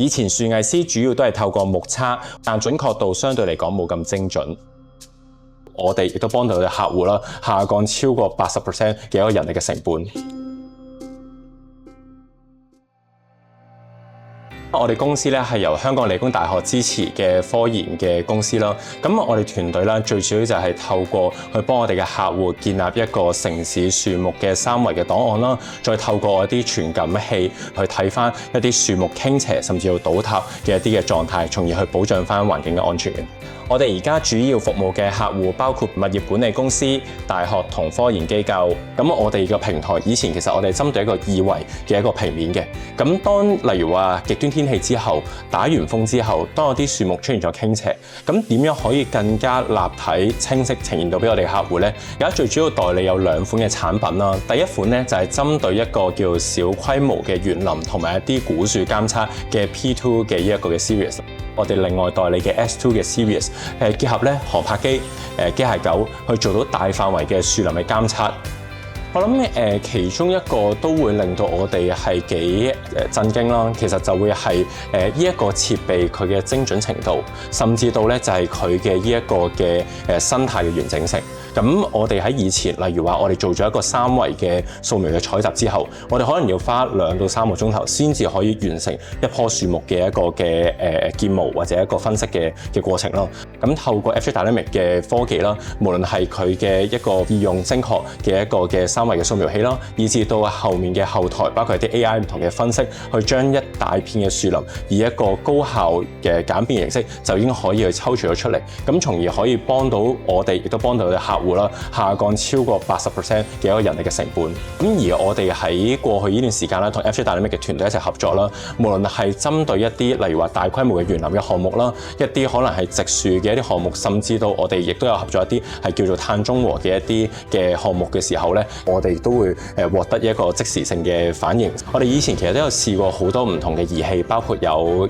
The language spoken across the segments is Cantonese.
以前樹藝師主要都係透過目測，但準確度相對嚟講冇咁精準。我哋亦都幫到我哋客戶啦，下降超過80% 嘅一個人力嘅成本。我哋公司咧係由香港理工大學支持嘅科研嘅公司啦。咁我哋團隊咧最主要就係透過去幫我哋嘅客戶建立一個城市樹木嘅3維嘅檔案啦，再透過一啲傳感器去睇翻一啲樹木傾斜甚至到倒塌嘅一啲嘅狀態，從而去保障翻環境嘅安全。我哋而家主要服務嘅客戶包括物業管理公司、大學同科研機構。咁我哋嘅平台以前其實我哋針對一個2維嘅一個平面嘅。咁當例如話極端天氣之後，打完風之後，當有啲樹木出現咗傾斜，咁點樣可以更加立體清晰呈現到俾我哋客戶呢？而家最主要代理有2款嘅產品啦。第一款呢，就係針對一個叫小規模嘅園林同埋一啲古樹監測嘅 P2 嘅一個嘅 series。我哋另外代理嘅 S2 嘅 series， 結合咧航拍機、機械狗去做到大範圍嘅樹林嘅監測。我諗其中一個都會令到我哋係幾震驚啦。其實就會係呢一個設備佢嘅精準程度，甚至到咧就係佢嘅呢一個嘅生態嘅完整性。咁我哋喺以前，例如話我哋做咗一個3維嘅掃描嘅採集之後，我哋可能要花2到3個鐘頭先至可以完成一棵樹木嘅一個嘅建模或者一個分析嘅過程咯。咁透過 FJ Dynamic 嘅科技啦，無論係佢嘅一個易用精確嘅一個嘅3維嘅掃描器啦，以至到後面嘅後台，包括係啲 AI 唔同嘅分析，去將一大片嘅樹林以一個高效嘅簡便形式就已經可以去抽取咗出嚟，咁從而可以幫到我哋，亦都幫到我哋客戶啦，下降超過80% 嘅一個人力嘅成本。咁而我哋喺過去呢段時間咧，同 FJ Dynamic 嘅團隊一齊合作啦，無論係針對一啲例如話大規模嘅園林嘅項目啦，一啲可能係植樹嘅一啲項目，甚至到我哋亦都有合作一啲係叫做碳中和嘅一啲嘅項目嘅時候咧，我哋都會獲得一個即時性嘅反應。我哋以前其實都有試過好多唔同嘅儀器，包括有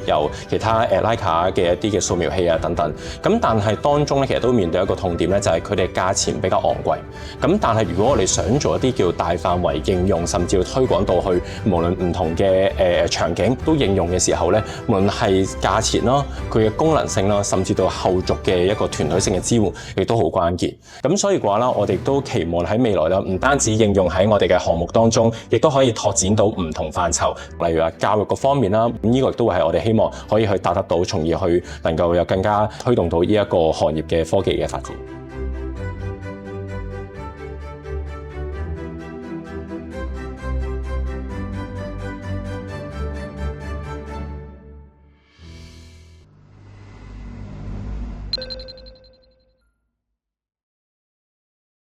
其他Leica 嘅一啲嘅掃描器啊等等。咁但係當中咧，其實都面對一個痛點咧，就係佢哋價錢比較昂貴。咁但係如果我哋想做一啲叫大範圍應用，甚至要推廣到去無論唔同嘅場景都應用嘅時候咧，無論係價錢啦、佢嘅功能性啦，甚至到後續嘅一個團隊性嘅支援，亦都好關鍵。咁所以嘅話啦，我哋都期望喺未來啦，唔單止應用喺我哋嘅項目當中，亦都可以拓展到唔同範疇，例如話教育個方面啦。咁呢個亦都會係我哋希望可以去達得到，從而去能夠有更加推動到呢一個行業嘅科技嘅發展。